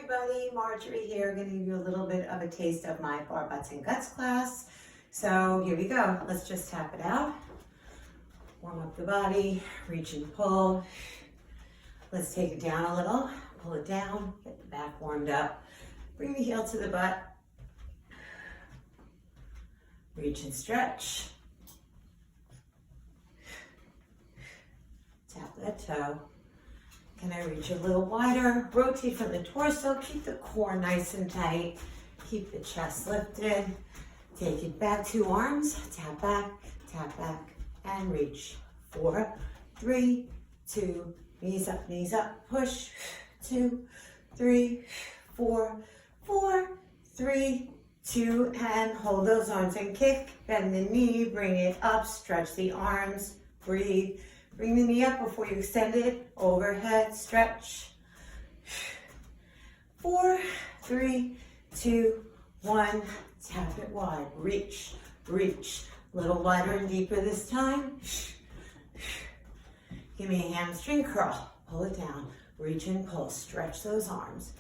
everybody, Marjorie here. I'm going to give you a little bit of a taste of my bar butts and guts class. So here we go. Let's just tap it out. Warm up the body, reach and pull. Let's take it down a little, pull it down, get the back warmed up. Bring the heel to the butt. Reach and stretch. Tap that toe. Can I reach a little wider? Rotate from the torso. Keep the core nice and tight. Keep the chest lifted. Take it back, 2 arms. Tap back, and reach. 4, 3, 2, knees up, push. 2, 3, 4, 4, 3, 2, and hold those arms and kick. Bend the knee, bring it up, stretch the arms, breathe. Bring the knee up before you extend it, overhead, stretch. 4, 3, 2, 1, tap it wide, reach, reach. A little wider and deeper this time. Give me a hamstring curl, pull it down, reach and pull, stretch those arms.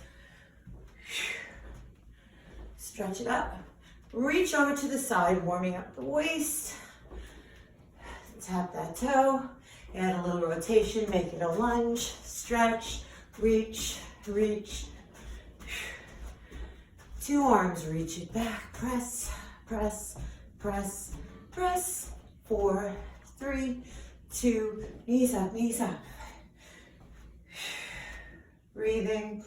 Stretch it up, reach over to the side, warming up the waist. Tap that toe. Add a little rotation, make it a lunge, stretch, reach, reach. 2 arms, reach it back, press, press, press, press. 4, 3, 2, knees up, knees up. Breathing.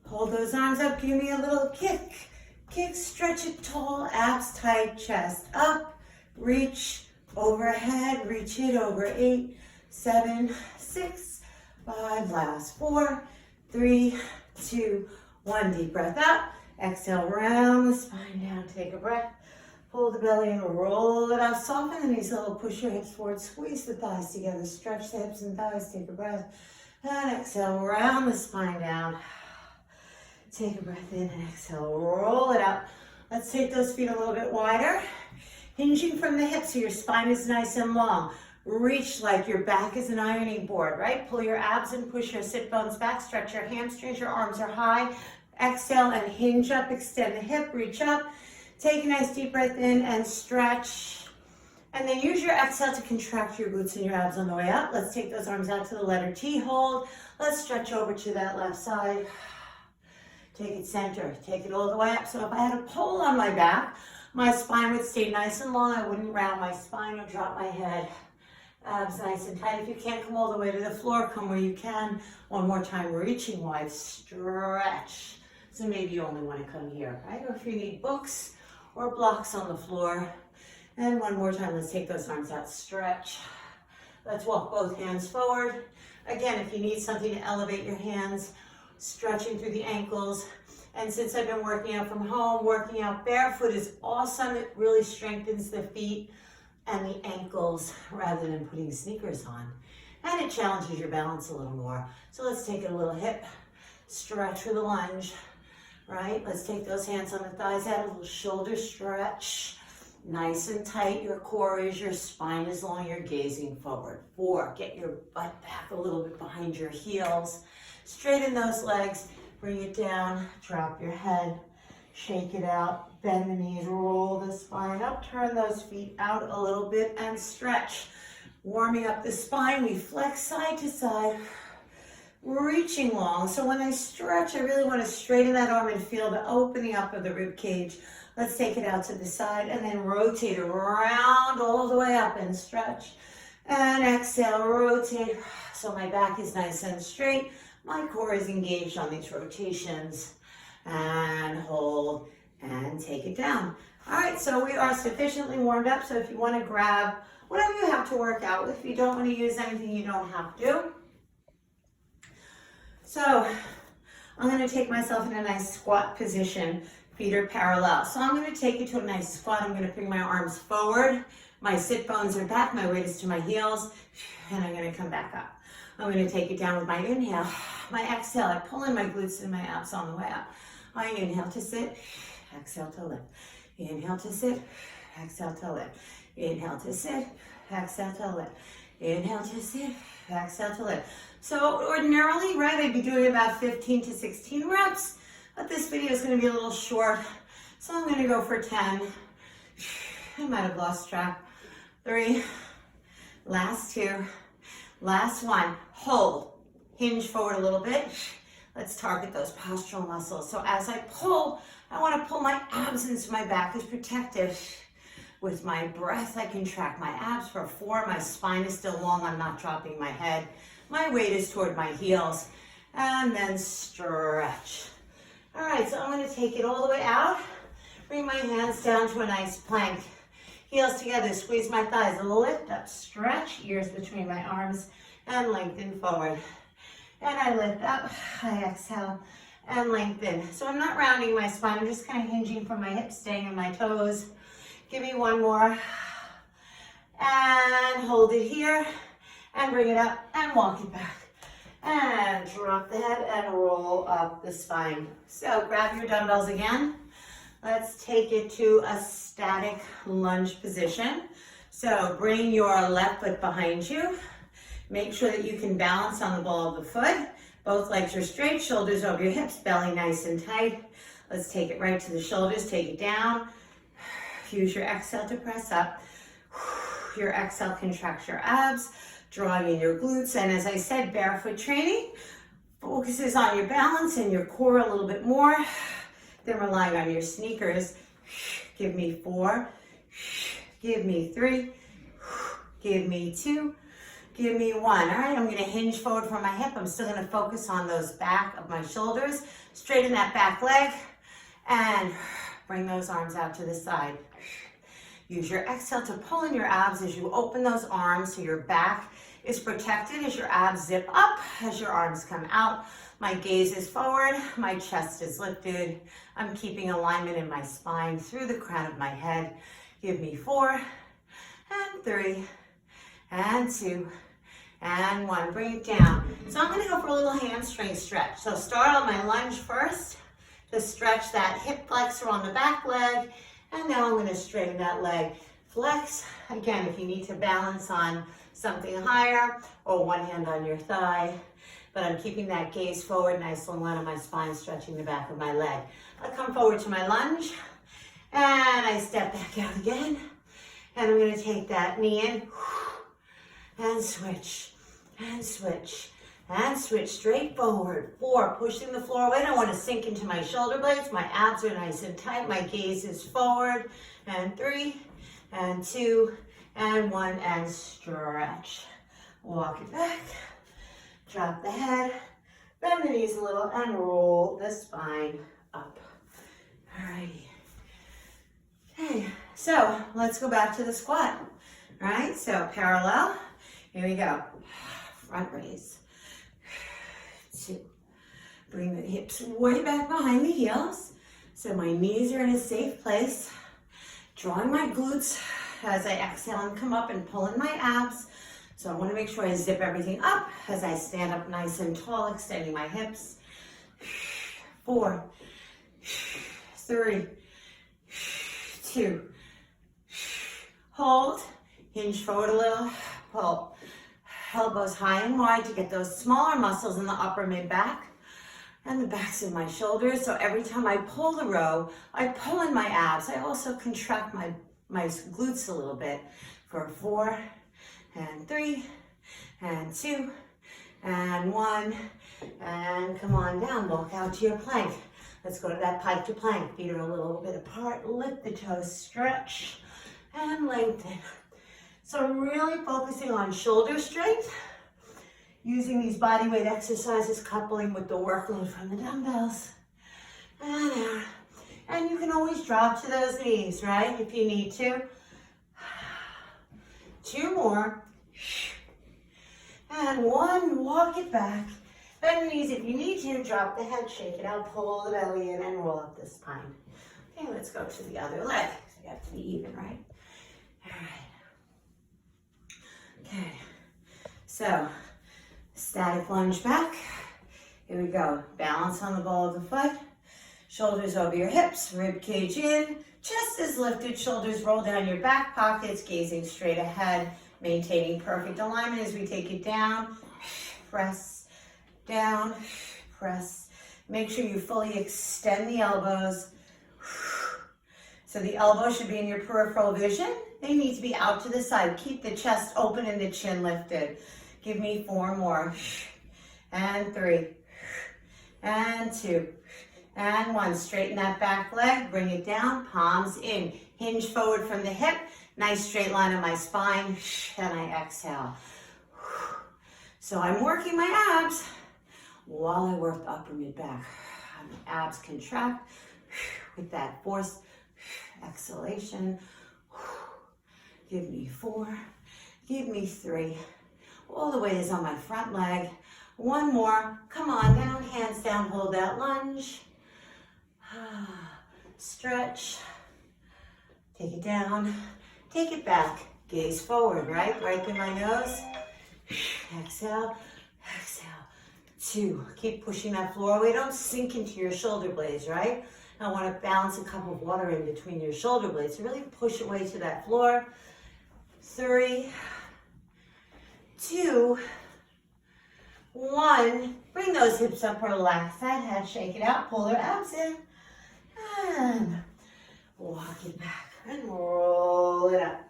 Hold those arms up, give me a little kick. Kick, stretch it tall, abs tight, chest up, reach. Overhead, reach it over. 8, 7, 6, 5, last 4, 3, 2, 1. Deep breath out. Exhale, round the spine down. Take a breath. Pull the belly and roll it up. Soften the knees a little. Push your hips forward. Squeeze the thighs together. Stretch the hips and thighs. Take a breath. And exhale, round the spine down. Take a breath in and exhale. Roll it up. Let's take those feet a little bit wider. Hinging from the hips so your spine is nice and long. Reach like your back is an ironing board, right? Pull your abs and push your sit bones back. Stretch your hamstrings, your arms are high. Exhale and hinge up, extend the hip, reach up. Take a nice deep breath in and stretch. And then use your exhale to contract your glutes and your abs on the way up. Let's take those arms out to the letter T hold. Let's stretch over to that left side. Take it center, take it all the way up. So if I had a pole on my back, my spine would stay nice and long. I wouldn't round my spine or drop my head. Abs nice and tight. If you can't come all the way to the floor, come where you can. One more time, reaching wide, stretch. So maybe you only want to come here, right? Or if you need books or blocks on the floor. And one more time, let's take those arms out, stretch. Let's walk both hands forward. Again, if you need something to elevate your hands, stretching through the ankles. And since I've been working out from home, working out barefoot is awesome. It really strengthens the feet and the ankles rather than putting sneakers on. And it challenges your balance a little more. So let's take it a little hip, stretch for the lunge, right? Let's take those hands on the thighs, add a little shoulder stretch. Nice and tight, your core is, your spine is long, you're gazing forward. 4, get your butt back a little bit behind your heels. Straighten those legs. Bring it down, drop your head, shake it out, bend the knees, roll the spine up, turn those feet out a little bit and stretch. Warming up the spine, we flex side to side, reaching long. So when I stretch, I really want to straighten that arm and feel the opening up of the rib cage. Let's take it out to the side and then rotate around all the way up and stretch. And exhale, rotate. So my back is nice and straight. My core is engaged on these rotations. And hold and take it down. All right, so we are sufficiently warmed up. So if you want to grab whatever you have to work out with, if you don't want to use anything, you don't have to. So I'm going to take myself in a nice squat position. Feet are parallel. So I'm going to take you to a nice squat. I'm going to bring my arms forward. My sit bones are back. My weight is to my heels. And I'm going to come back up. I'm going to take it down with my inhale. My exhale, I pull in my glutes and my abs on the way up. I inhale to sit, exhale to lift. Inhale to sit, exhale to lift. Inhale to sit, exhale to lift. Inhale to sit, exhale to lift. So ordinarily, right, I'd be doing about 15 to 16 reps, but this video is gonna be a little short, so I'm gonna go for 10. I might have lost track. 3, last 2, last 1. Hold, hinge forward a little bit. Let's target those postural muscles. So as I pull, I wanna pull my abs into my back is protected. With my breath, I contract my abs for 4. My spine is still long, I'm not dropping my head. My weight is toward my heels. And then stretch. All right, so I'm gonna take it all the way out. Bring my hands down to a nice plank. Heels together, squeeze my thighs, lift up, stretch, ears between my arms, and lengthen forward. And I lift up, I exhale, and lengthen. So I'm not rounding my spine, I'm just kind of hinging from my hips, staying on my toes. Give me one more. And hold it here, and bring it up, and walk it back. And drop the head, and roll up the spine. So grab your dumbbells again. Let's take it to a static lunge position. So bring your left foot behind you. Make sure that you can balance on the ball of the foot. Both legs are straight, shoulders over your hips, belly nice and tight. Let's take it right to the shoulders, take it down. Use your exhale to press up. Your exhale contracts your abs, drawing in your glutes. And as I said, barefoot training focuses on your balance and your core a little bit more than relying on your sneakers. Give me 4, give me 3, give me 2, give me 1. All right, I'm gonna hinge forward from my hip. I'm still gonna focus on those back of my shoulders. Straighten that back leg and bring those arms out to the side. Use your exhale to pull in your abs as you open those arms so your back is protected as your abs zip up, as your arms come out. My gaze is forward, my chest is lifted. I'm keeping alignment in my spine through the crown of my head. Give me 4, and 3, and 2, and 1. Bring it down. So I'm gonna go for a little hamstring stretch. So start on my lunge first to stretch that hip flexor on the back leg, and now I'm gonna straighten that leg. Flex, again, if you need to balance on something higher or one hand on your thigh, but I'm keeping that gaze forward, nice long line on my spine, stretching the back of my leg. I'll come forward to my lunge, and I step back out again, and I'm gonna take that knee in, and switch, and switch, and switch straight forward. 4, pushing the floor away. I don't wanna sink into my shoulder blades. My abs are nice and tight. My gaze is forward, and 3, and 2, and 1, and stretch. Walk it back. Drop the head, bend the knees a little, and roll the spine up. Alrighty. Okay, so let's go back to the squat. All right, so parallel. Here we go. Front raise. 2. Bring the hips way back behind the heels. So my knees are in a safe place. Drawing my glutes as I exhale and come up and pull in my abs. So I want to make sure I zip everything up as I stand up nice and tall, extending my hips. 4, 3, 2, hold, hinge forward a little, pull. Elbows high and wide to get those smaller muscles in the upper mid-back and the backs of my shoulders. So every time I pull the row, I pull in my abs. I also contract my glutes a little bit for 4, and 3, and 2, and 1, and come on down, walk out to your plank. Let's go to that pike to plank. Feet are a little bit apart, lift the toes, stretch, and lengthen. So I'm really focusing on shoulder strength, using these body weight exercises, coupling with the workload from the dumbbells. And out. And you can always drop to those knees, right, if you need to. 2 more. And 1, walk it back. Bend the knees if you need to, drop the head, shake it out, pull the belly in, and roll up the spine. Okay, let's go to the other leg. So you have to be even, right? All right. Okay, so static lunge back. Here we go. Balance on the ball of the foot. Shoulders over your hips, rib cage in. Chest is lifted, shoulders roll down your back pockets, gazing straight ahead, maintaining perfect alignment as we take it down. press down, press. Make sure you fully extend the elbows. So the elbow should be in your peripheral vision. They need to be out to the side. Keep the chest open and the chin lifted. Give me 4 more. And 3. And 2. And 1. Straighten that back leg. Bring it down. Palms in. Hinge forward from the hip. Nice straight line on my spine. And I exhale. So I'm working my abs while I work the upper mid back. My abs contract with that force. Exhalation. Give me 4. Give me 3. All the weight is on my front leg. 1 more. Come on down. Hands down. Hold that lunge. Stretch. Take it down. Take it back. Gaze forward, right? Right through my nose. Exhale. Exhale. 2. Keep pushing that floor away. Don't sink into your shoulder blades, right? I want to balance a cup of water in between your shoulder blades. So really push away to that floor. 3, 2, 1. Bring those hips up, relax that head, shake it out, pull their abs in. And walk it back and roll it up.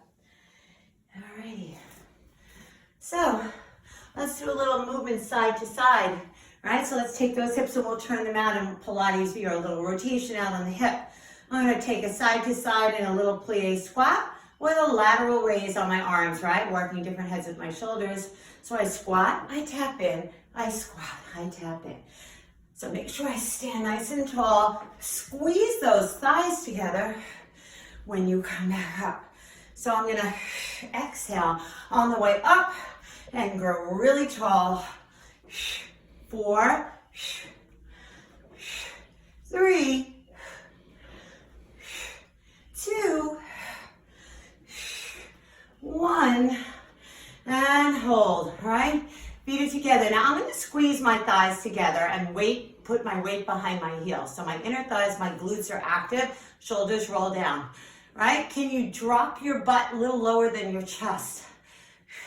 Alrighty. So let's do a little movement side to side. Right, so let's take those hips and we'll turn them out in Pilates view, or a little rotation out on the hip. I'm going to take a side to side and a little plie squat with a lateral raise on my arms, right? Working different heads with my shoulders. So I squat, I tap in, I squat, I tap in. So make sure I stand nice and tall. Squeeze those thighs together when you come back up. So I'm going to exhale on the way up and grow really tall. 4, 3, 2, 1, and hold, right? Feet are together. Now I'm going to squeeze my thighs together and put my weight behind my heels. So my inner thighs, my glutes are active, shoulders roll down, right? Can you drop your butt a little lower than your chest?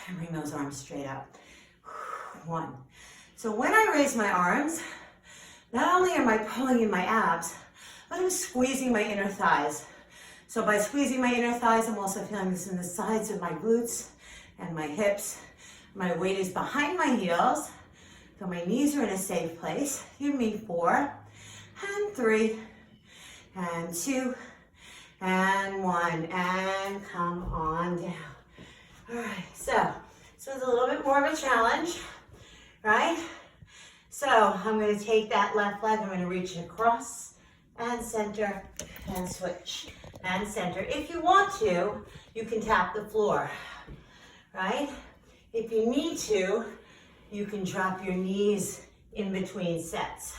And bring those arms straight up. 1. So when I raise my arms, not only am I pulling in my abs, but I'm squeezing my inner thighs. So by squeezing my inner thighs, I'm also feeling this in the sides of my glutes and my hips. My weight is behind my heels, so my knees are in a safe place. Give me 4, and 3, and 2, and 1, and come on down. All right, so it's a little bit more of a challenge. Right? So I'm going to take that left leg, I'm going to reach it across and center and switch and center. If you want to, you can tap the floor, right? If you need to, you can drop your knees in between sets.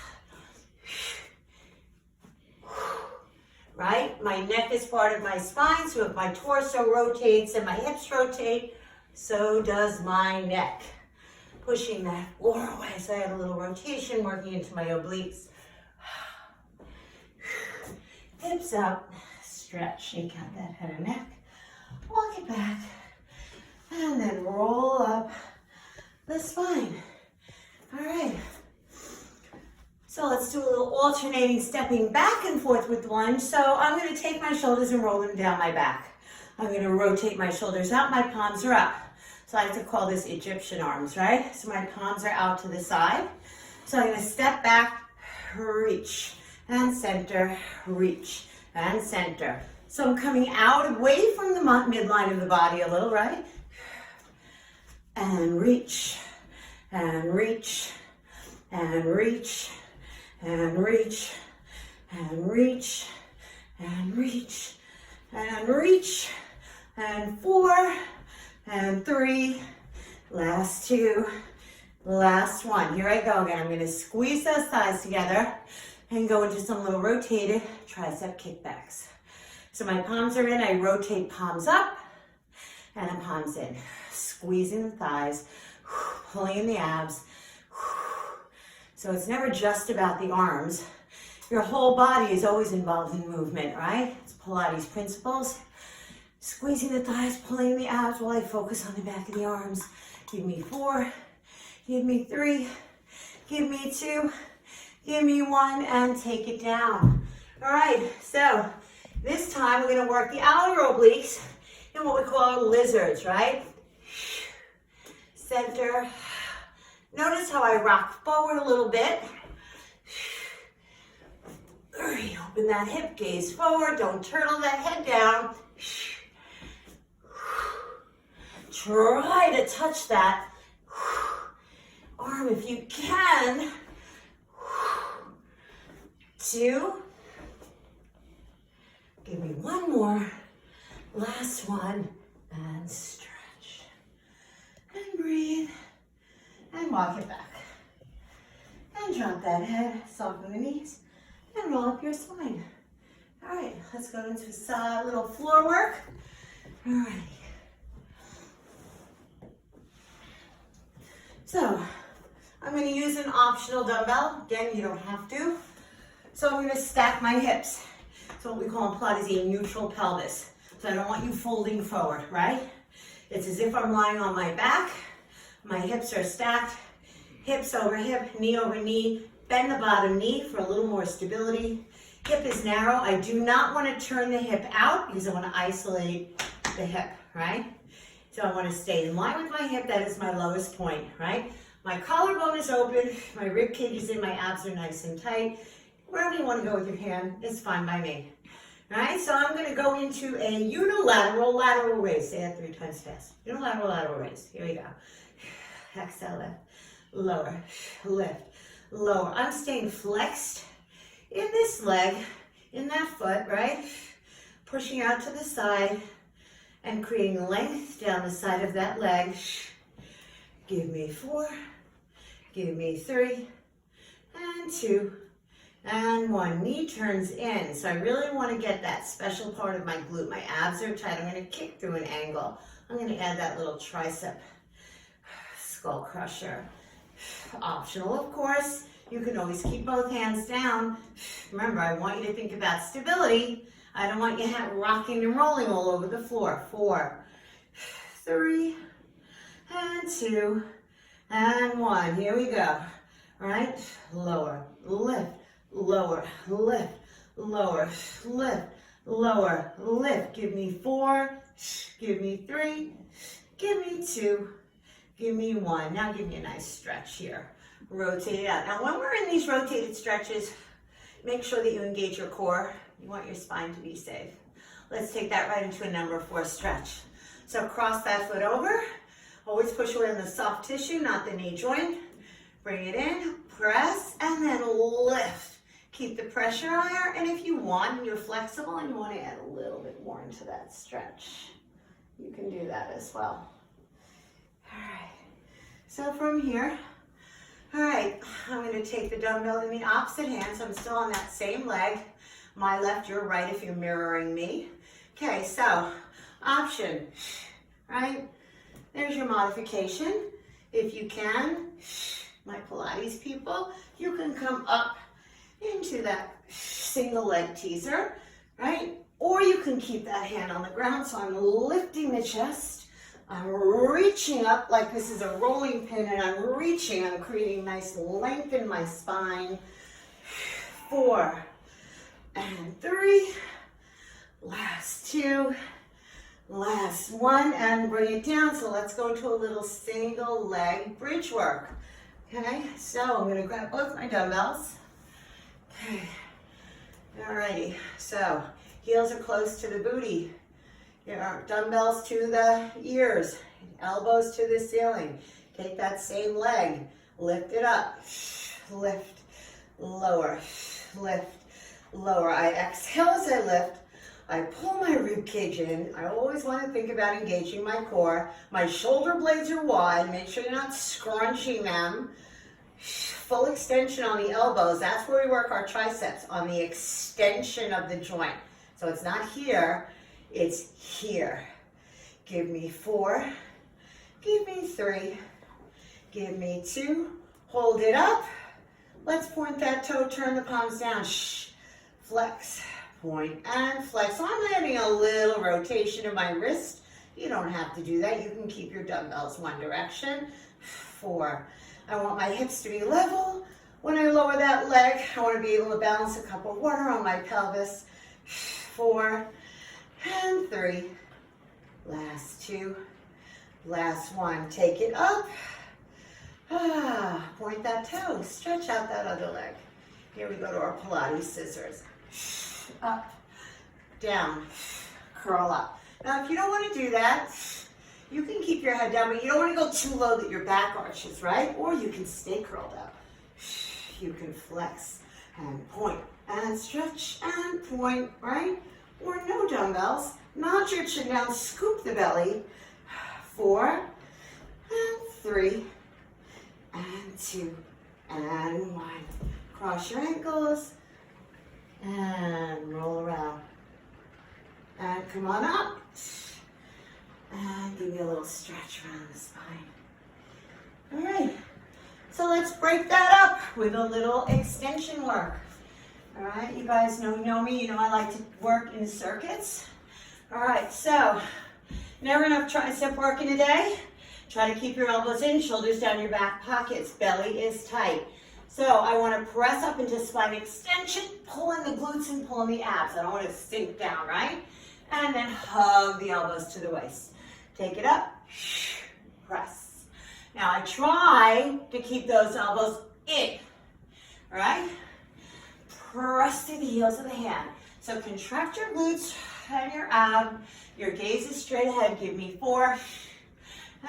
Right? My neck is part of my spine, so if my torso rotates and my hips rotate, so does my neck. Pushing that floor away, so I have a little rotation working into my obliques. Hips up, stretch, shake out that head and neck. Walk it back, and then roll up the spine. All right. So let's do a little alternating stepping back and forth with lunge. So I'm going to take my shoulders and roll them down my back. I'm going to rotate my shoulders out, my palms are up. So I like to call this Egyptian arms, right? So my palms are out to the side. So I'm going to step back, reach, and center, reach, and center. So I'm coming out away from the midline of the body a little, right? And reach, and reach, and reach, and reach, and reach, and reach, and reach, and 4, and 3, last 2, last 1. Here I go again. I'm going to squeeze those thighs together and go into some little rotated tricep kickbacks. So my palms are in, I rotate palms up and then palms in. Squeezing the thighs, pulling in the abs. So it's never just about the arms. Your whole body is always involved in movement, right? It's Pilates principles. Squeezing the thighs, pulling the abs while I focus on the back of the arms. Give me 4, Give me 3, give me 2, give me 1, and take it down. All right, so this time we're gonna work the outer obliques in what we call lizards, right? Center. Notice how I rock forward a little bit. All right, open that hip, gaze forward, don't turtle that head down. Try to touch that arm if you can. 2. Give me 1 more. Last one. And stretch. And breathe. And walk it back. And drop that head. Soften the knees. And roll up your spine. All right, let's go into a little floor work. All right. So, I'm going to use an optional dumbbell. Again, you don't have to. So I'm going to stack my hips. So what we call in Pilates a neutral pelvis. So I don't want you folding forward, right? It's as if I'm lying on my back. My hips are stacked. Hips over hip, knee over knee. Bend the bottom knee for a little more stability. Hip is narrow. I do not want to turn the hip out because I want to isolate the hip, right? So I want to stay in line with my hip. That is my lowest point, right? My collarbone is open. My rib cage is in. My abs are nice and tight. Wherever you want to go with your hand is fine by me. All right, so I'm going to go into a unilateral lateral raise. Say that 3 times fast. Unilateral lateral raise. Here we go. Exhale, lift, lower, lift, lower. I'm staying flexed in this leg, in that foot, right? Pushing out to the side and creating length down the side of that leg. Give me 4, give me 3, and 2. And 1, knee turns in. So I really want to get that special part of my glute. My abs are tight. I'm going to kick through an angle. I'm going to add that little tricep skull crusher. Optional, of course. You can always keep both hands down. Remember, I want you to think about stability. I don't want your head rocking and rolling all over the floor. 4, 3, and 2, and 1. Here we go. All right, lower, lift. Lower, lift, lower, lift, lower, lift. Give me 4, give me 3, give me 2, give me 1. Now give me a nice stretch here. Rotate it out. Now when we're in these rotated stretches, make sure that you engage your core. You want your spine to be safe. Let's take that right into a number 4 stretch. So cross that foot over. Always push away on the soft tissue, not the knee joint. Bring it in, press, and then lift. Keep the pressure higher, and if you want, and you're flexible, and you want to add a little bit more into that stretch, you can do that as well. All right, so from here, all right, I'm going to take the dumbbell in the opposite hand, so I'm still on that same leg. My left, your right, if you're mirroring me. Okay, so option, right? There's your modification. If you can, my Pilates people, you can come up into that single leg teaser, right? Or you can keep that hand on the ground. So I'm lifting the chest. I'm reaching up like this is a rolling pin, and I'm reaching. I'm creating nice length in my spine. 4 and 3. Last 2. Last 1, and bring it down. So let's go to a little single leg bridge work. Okay, so I'm going to grab both my dumbbells. Okay, alrighty, so heels are close to the booty. Your dumbbells to the ears, elbows to the ceiling. Take that same leg, lift it up, lift, lower, lift, lower. I exhale as I lift. I pull my rib cage in. I always want to think about engaging my core. My shoulder blades are wide. Make sure you're not scrunching them. Full extension on the elbows. That's where we work our triceps, on the extension of the joint. So it's not here, it's here. Give me 4, give me 3, give me 2, hold it up. Let's point that toe, turn the palms down. Flex, point and flex. So I'm adding a little rotation in my wrist. You don't have to do that. You can keep your dumbbells one direction. 4, I want my hips to be level. When I lower that leg, I want to be able to balance a cup of water on my pelvis. 4 and 3. Last 2. Last 1. Take it up. Point that toe. Stretch out that other leg. Here we go to our Pilates scissors. Up, down, curl up. Now, if you don't want to do that, you can keep your head down, but you don't want to go too low that your back arches, right? Or you can stay curled up. You can flex and point and stretch and point, right? Or no dumbbells. Nod your chin down, scoop the belly. 4 and 3 and 2 and 1. Cross your ankles and roll around. And come on up. And give me a little stretch around the spine. All right. So let's break that up with a little extension work. All right, you guys know me, you know I like to work in circuits. All right, so never enough tricep work in a day. Try to keep your elbows in, shoulders down your back pockets, belly is tight. So I want to press up into spine extension, pulling the glutes and pulling the abs. I don't want to sink down, right? And then hug the elbows to the waist. Take it up, press. Now I try to keep those elbows in, all right? Press through the heels of the hand. So contract your glutes and your ab. Your gaze is straight ahead. Give me 4.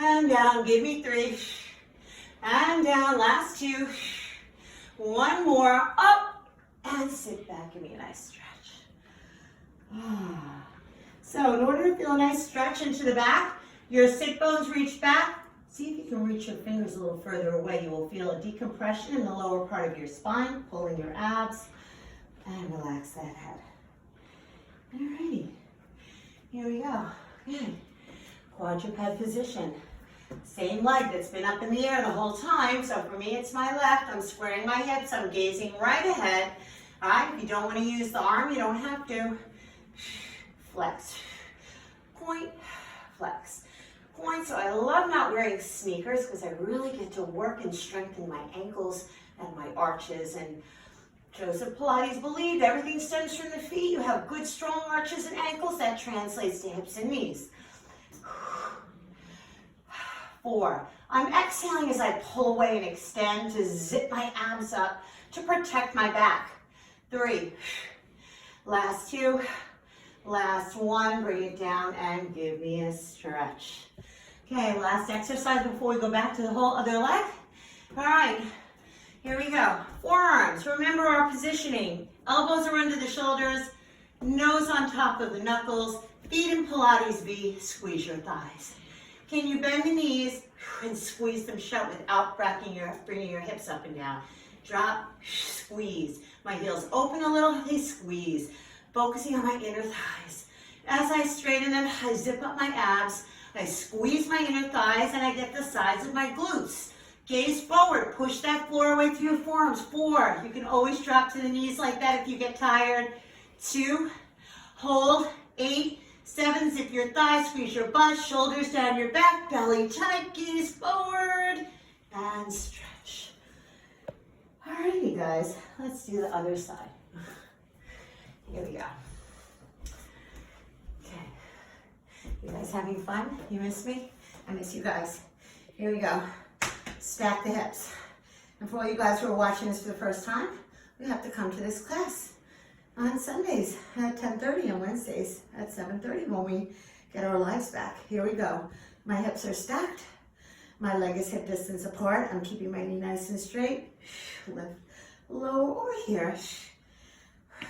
And down. Give me 3. And down. Last 2. 1 more. Up. And sit back. Give me a nice stretch. So in order to feel a nice stretch into the back, your sit bones reach back. See if you can reach your fingers a little further away. You will feel a decompression in the lower part of your spine, pulling your abs. And relax that head. Alrighty, here we go. Good. Quadruped position. Same leg that's been up in the air the whole time. So for me, it's my left. I'm squaring my hips. I'm gazing right ahead. All right, if you don't want to use the arm, you don't have to. Flex. Point, flex. Point. So I love not wearing sneakers because I really get to work and strengthen my ankles and my arches. And Joseph Pilates believed everything stems from the feet. You have good, strong arches and ankles. That translates to hips and knees. 4. I'm exhaling as I pull away and extend to zip my abs up to protect my back. 3. Last 2. Last 1. Bring it down and give me a stretch. Okay, last exercise before we go back to the whole other leg. All right. Here we go. Forearms. Remember our positioning. Elbows are under the shoulders. Nose on top of the knuckles. Feet in Pilates V. Squeeze your thighs. Can you bend the knees and squeeze them shut without bringing your hips up and down? Drop, squeeze. My heels open a little, they squeeze. Focusing on my inner thighs. As I straighten them, I zip up my abs. I squeeze my inner thighs and I get the sides of my glutes. Gaze forward, push that floor away through your forearms. 4, you can always drop to the knees like that if you get tired. 2, hold. 8, 7, zip your thighs, squeeze your butt, shoulders down your back, belly tight, gaze forward, and stretch. Alrighty guys, let's do the other side. Here we go. Okay, you guys having fun? You miss me? I miss you guys. Here we go. Stack the hips. And for all you guys who are watching this for the first time, we have to come to this class on Sundays at 10:30 and Wednesdays at 7:30 when we get our lives back. Here we go. My hips are stacked. My leg is hip distance apart. I'm keeping my knee nice and straight. Lift low or here.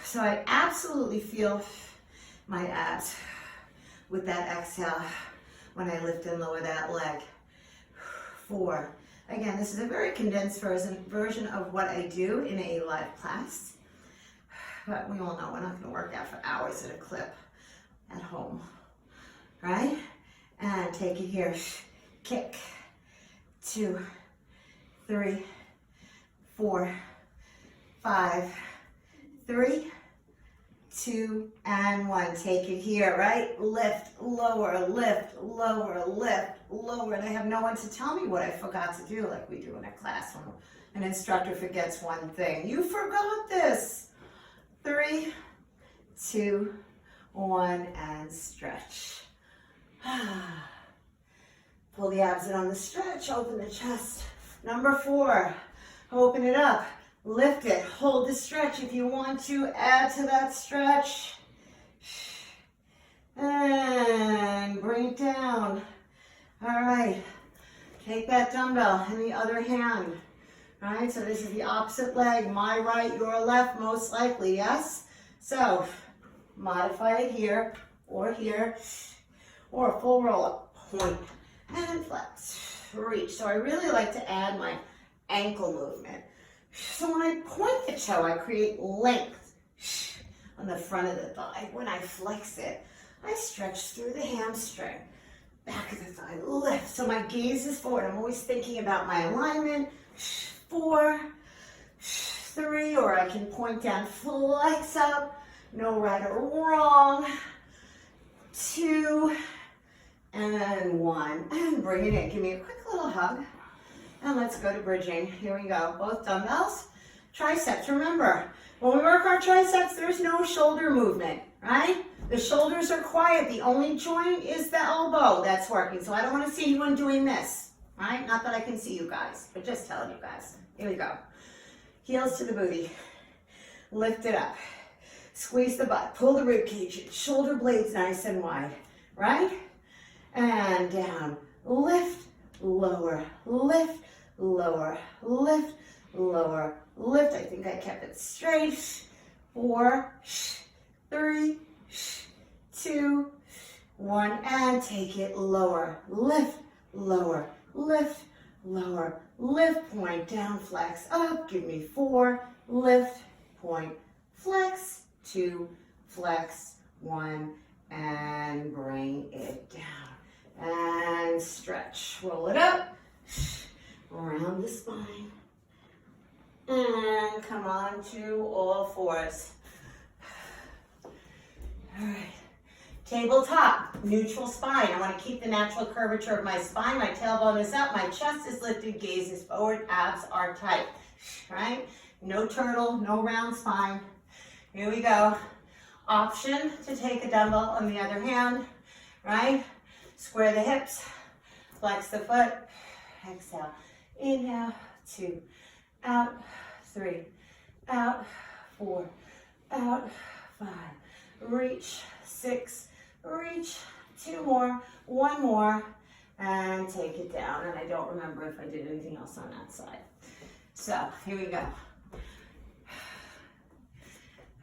So I absolutely feel my abs with that exhale when I lift and lower that leg. 4. Again, this is a very condensed version of what I do in a live class. But we all know we're not going to work out for hours at a clip at home, right? And take it here. Kick. 2, 3, 4, 5, 3, 2, and 1. Take it here, right? Lift, lower, lift, lower, lift, lower. And I have no one to tell me what I forgot to do like we do in a class when an instructor forgets one thing. You forgot this. 3, 2, 1, and stretch. Pull the abs in on the stretch, open the chest. Number 4, open it up, lift it, hold the stretch if you want to, add to that stretch. And bring it down. All right, take that dumbbell in the other hand. All right, so this is the opposite leg, my right, your left, most likely, yes? So modify it here, or a full roll up, point, and flex, reach. So I really like to add my ankle movement. So when I point the toe, I create length on the front of the thigh. When I flex it, I stretch through the hamstring, back of the thigh, lift. So my gaze is forward. I'm always thinking about my alignment. 4, 3, or I can point down, flex up, no right or wrong. 2, and 1, and bring it in. Give me a quick little hug, and let's go to bridging. Here we go, both dumbbells, triceps. Remember, when we work our triceps, there's no shoulder movement, right? The shoulders are quiet. The only joint is the elbow that's working. So I don't want to see anyone doing this, right? Not that I can see you guys, but just telling you guys. Here we go. Heels to the booty. Lift it up. Squeeze the butt. Pull the rib cage in. Shoulder blades nice and wide, right? And down. Lift, lower, lift, lower, lift, lower, lift. I think I kept it straight. 4, 3, 2, 1, and take it lower. Lift, lower, lift, lower, lift, point, down, flex, up. Give me 4, lift, point, flex, 2, flex, 1, and bring it down. And stretch, roll it up, around the spine, and come on to all fours. All right, tabletop, neutral spine. I want to keep the natural curvature of my spine. My tailbone is up, my chest is lifted, gaze is forward, abs are tight, right? No turtle, no round spine. Here we go. Option to take a dumbbell on the other hand, right? Square the hips, flex the foot, exhale, inhale, 2, out, 3, out, 4, out, 5, reach, 6, reach, 2 more, 1 more, and take it down. And I don't remember if I did anything else on that side. So here we go.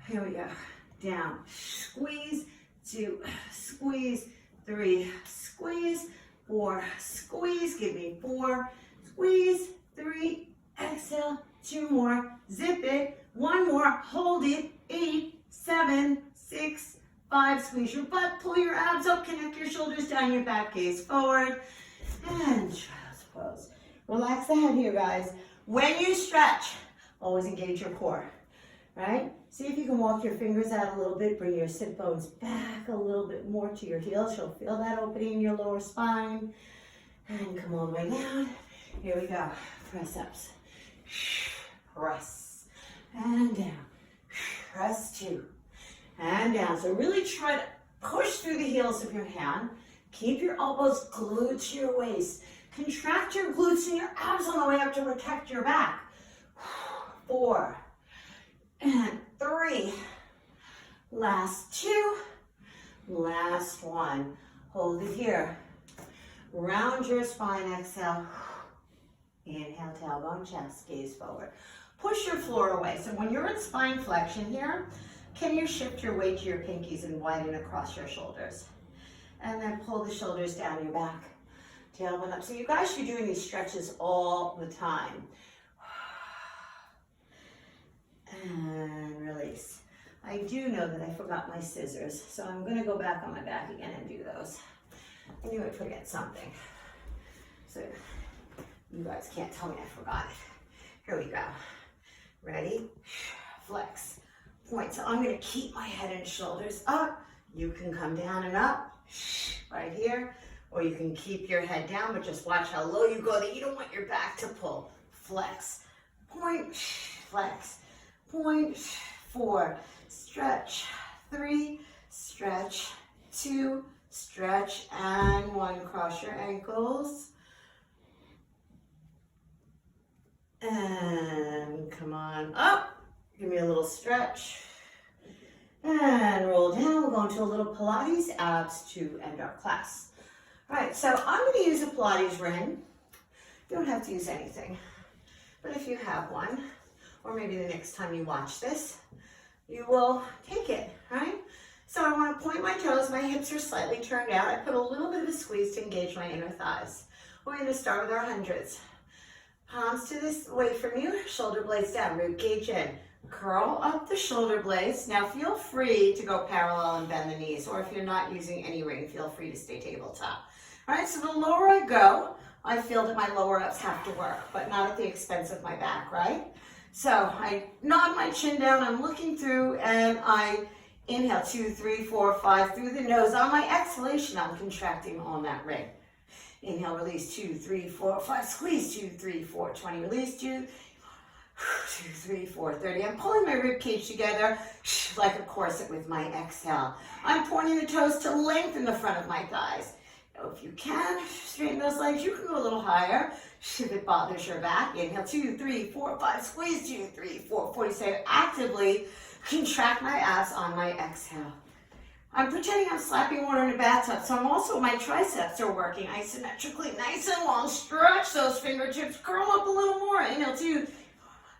Here we go. Down, squeeze, 2, squeeze, 3, squeeze, 4, squeeze, give me 4, squeeze, 3, exhale, 2 more, zip it, 1 more, hold it, 8, 7, 6, 5, squeeze your butt, pull your abs up, connect your shoulders down, your back gaze forward, and child's pose. Relax the head here, guys. When you stretch, always engage your core, right? See if you can walk your fingers out a little bit, bring your sit bones back a little bit more to your heels. You'll feel that opening in your lower spine. And come all the way down. Here we go. Press ups. Press. And down. Press 2. And down. So really try to push through the heels of your hand. Keep your elbows glued to your waist. Contract your glutes and your abs on the way up to protect your back. 4. And 3, last 2, last 1. Hold it here. Round your spine, exhale. Inhale, tailbone, chest, gaze forward. Push your floor away. So when you're in spine flexion here, can you shift your weight to your pinkies and widen across your shoulders? And then pull the shoulders down your back. Tailbone up. So you guys should be doing these stretches all the time. And release. I do know that I forgot my scissors, so I'm going to go back on my back again and do those. I knew I'd forget something. So you guys can't tell me I forgot it. Here we go. Ready? Flex. point. So I'm gonna keep my head and shoulders up. You can come down and up, right here, or you can keep your head down, but just watch how low you go that you don't want your back to pull. Flex, point, flex, point, 4, stretch, 3, stretch, 2, stretch, and 1. Cross your ankles. And come on up. Give me a little stretch. And roll down. We'll go into a little Pilates abs to end our class. All right, so I'm going to use a Pilates ring. You don't have to use anything. But if you have one, or maybe the next time you watch this, you will take it, right? So I want to point my toes. My hips are slightly turned out. I put a little bit of a squeeze to engage my inner thighs. We're going to start with our hundreds. Palms to this away from you, shoulder blades down, rib cage in. Curl up the shoulder blades. Now feel free to go parallel and bend the knees, or if you're not using any ring, feel free to stay tabletop. All right, so the lower I go, I feel that my lower ups have to work, but not at the expense of my back, right? So I nod my chin down, I'm looking through, and I inhale 2, 3, 4, 5 through the nose. On my exhalation, I'm contracting on that ring. Inhale, release, 2, 3, 4, 5, squeeze, 2, 3, 4, 20, release, 2, 3, 4, 30. I'm pulling my rib cage together like a corset with my exhale. I'm pointing the toes to lengthen the front of my thighs. If you can, straighten those legs. You can go a little higher if it bothers your back. Inhale, 2, 3, 4, 5, squeeze, 2, 3, 4, 47. Actively contract my abs on my exhale. I'm pretending I'm slapping water in a bathtub, so I'm also, my triceps are working isometrically, nice and long. Stretch those fingertips, curl up a little more. Inhale, 2,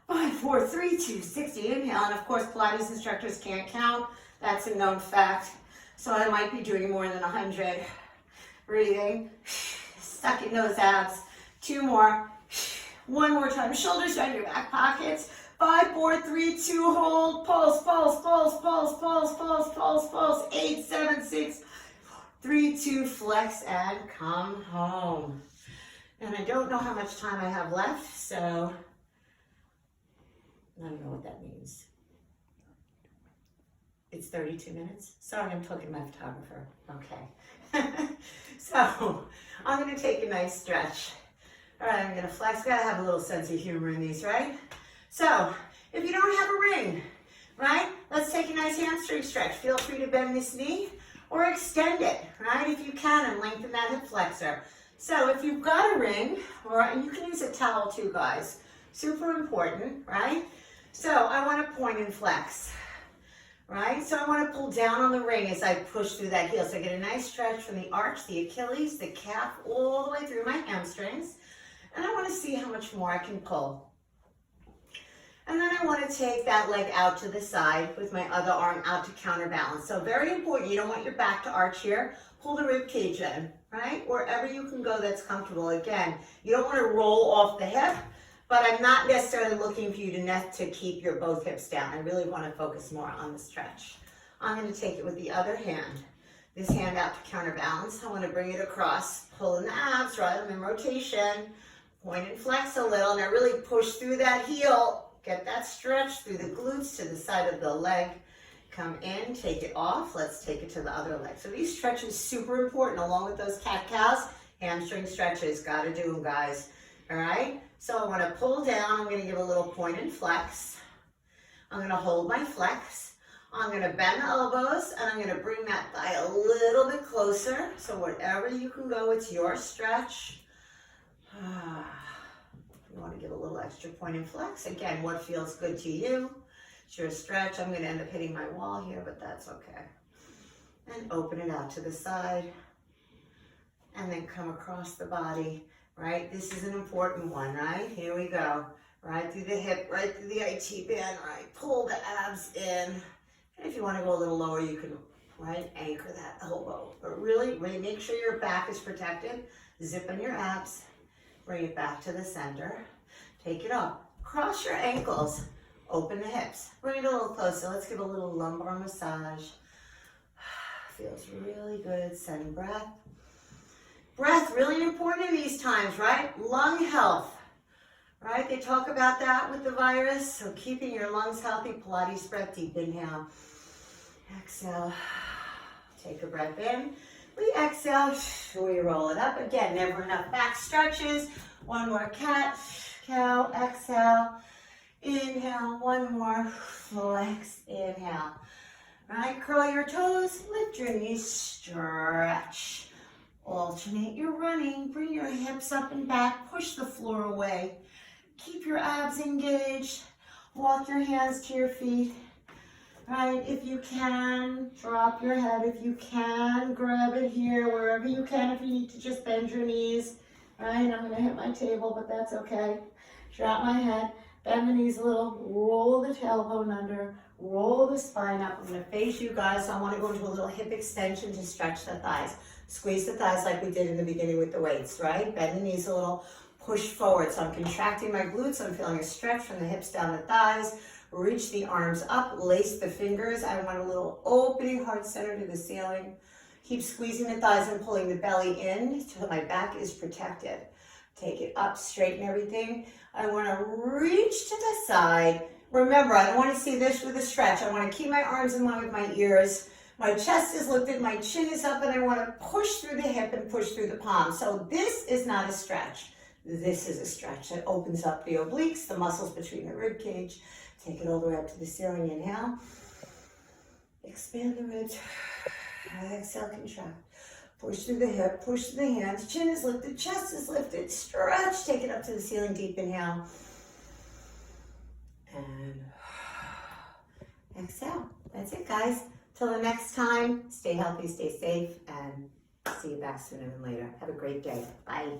5, 4, 3, 2, 60. Inhale, and of course, Pilates instructors can't count. That's a known fact. So I might be doing more than 100. Breathing, stuck in those abs. 2 more. 1 more time. Shoulders down your back pockets. 5, 4, 3, 2, hold. Pulse, pulse, pulse, pulse, pulse, pulse, pulse, pulse. 8, 7, 6, 3, 2, flex, and come home. And I don't know how much time I have left, so I don't know what that means. It's 32 minutes? Sorry, I'm talking to my photographer. Okay. So, I'm going to take a nice stretch. All right, I'm going to flex. Got to have a little sense of humor in these, right? So, if you don't have a ring, right? Let's take a nice hamstring stretch. Feel free to bend this knee or extend it, right? If you can, and lengthen that hip flexor. So, if you've got a ring, and you can use a towel too, guys. Super important, right? So, I want to point and flex. Right? So I want to pull down on the ring as I push through that heel. So I get a nice stretch from the arch, the Achilles, the calf, all the way through my hamstrings. And I want to see how much more I can pull. And then I want to take that leg out to the side with my other arm out to counterbalance. So very important, you don't want your back to arch here. Pull the rib cage in, right? Wherever you can go that's comfortable. Again, you don't want to roll off the hip. But I'm not necessarily looking for you to keep your both hips down. I really want to focus more on the stretch. I'm going to take it with the other hand. This hand out to counterbalance. I want to bring it across, pull in the abs, right? I'm in rotation. Point and flex a little. Now really push through that heel. Get that stretch through the glutes to the side of the leg. Come in, take it off. Let's take it to the other leg. So these stretches super important along with those cat-cows. Hamstring stretches. Got to do them, guys. All right? So I want to pull down, I'm going to give a little point and flex. I'm going to hold my flex. I'm going to bend the elbows, and I'm going to bring that thigh a little bit closer. So wherever you can go, it's your stretch. You want to give a little extra point and flex. Again, what feels good to you. It's your stretch. I'm going to end up hitting my wall here, but that's okay. And open it out to the side. And then come across the body. Right, this is an important one, right? Here we go. Right through the hip, right through the IT band, right? Pull the abs in. And if you want to go a little lower, you can, right, anchor that elbow. But really make sure your back is protected. Zip in your abs. Bring it back to the center. Take it up. Cross your ankles. Open the hips. Bring it a little closer. Let's give a little lumbar massage. Feels really good. Send breath. Breath, really important in these times, right? Lung health, All right, they talk about that with the virus. So keeping your lungs healthy, Pilates breath, deep inhale. Exhale. Take a breath in. We exhale. We roll it up. Again, never enough back stretches. One more cat, cow, exhale. Inhale, one more, flex, inhale. All right, curl your toes, lift your knees, stretch. Alternate your running, bring your hips up and back, push the floor away. Keep your abs engaged. Walk your hands to your feet. All right, if you can, drop your head. If you can, grab it here, wherever you can. If you need to, just bend your knees. All right, I'm gonna hit my table, but that's okay. Drop my head, bend the knees a little, roll the tailbone under, roll the spine up. I'm gonna face you guys. So I wanna go into a little hip extension to stretch the thighs. Squeeze the thighs like we did in the beginning with the weights, right? Bend the knees a little, push forward. So I'm contracting my glutes. I'm feeling a stretch from the hips down the thighs. Reach the arms up, lace the fingers. I want a little opening, heart center to the ceiling. Keep squeezing the thighs and pulling the belly in till my back is protected. Take it up, straighten everything. I want to reach to the side. Remember, I don't want to see this with a stretch. I want to keep my arms in line with my ears. My chest is lifted, my chin is up, and I want to push through the hip and push through the palm. So this is not a stretch. This is a stretch. It opens up the obliques, the muscles between the rib cage. Take it all the way up to the ceiling. Inhale. Expand the ribs. Exhale, contract. Push through the hip, push through the hands. Chin is lifted, chest is lifted. Stretch. Take it up to the ceiling. Deep inhale. And exhale. That's it, guys. Till the next time, stay healthy, stay safe, and see you back sooner than later. Have a great day. Bye.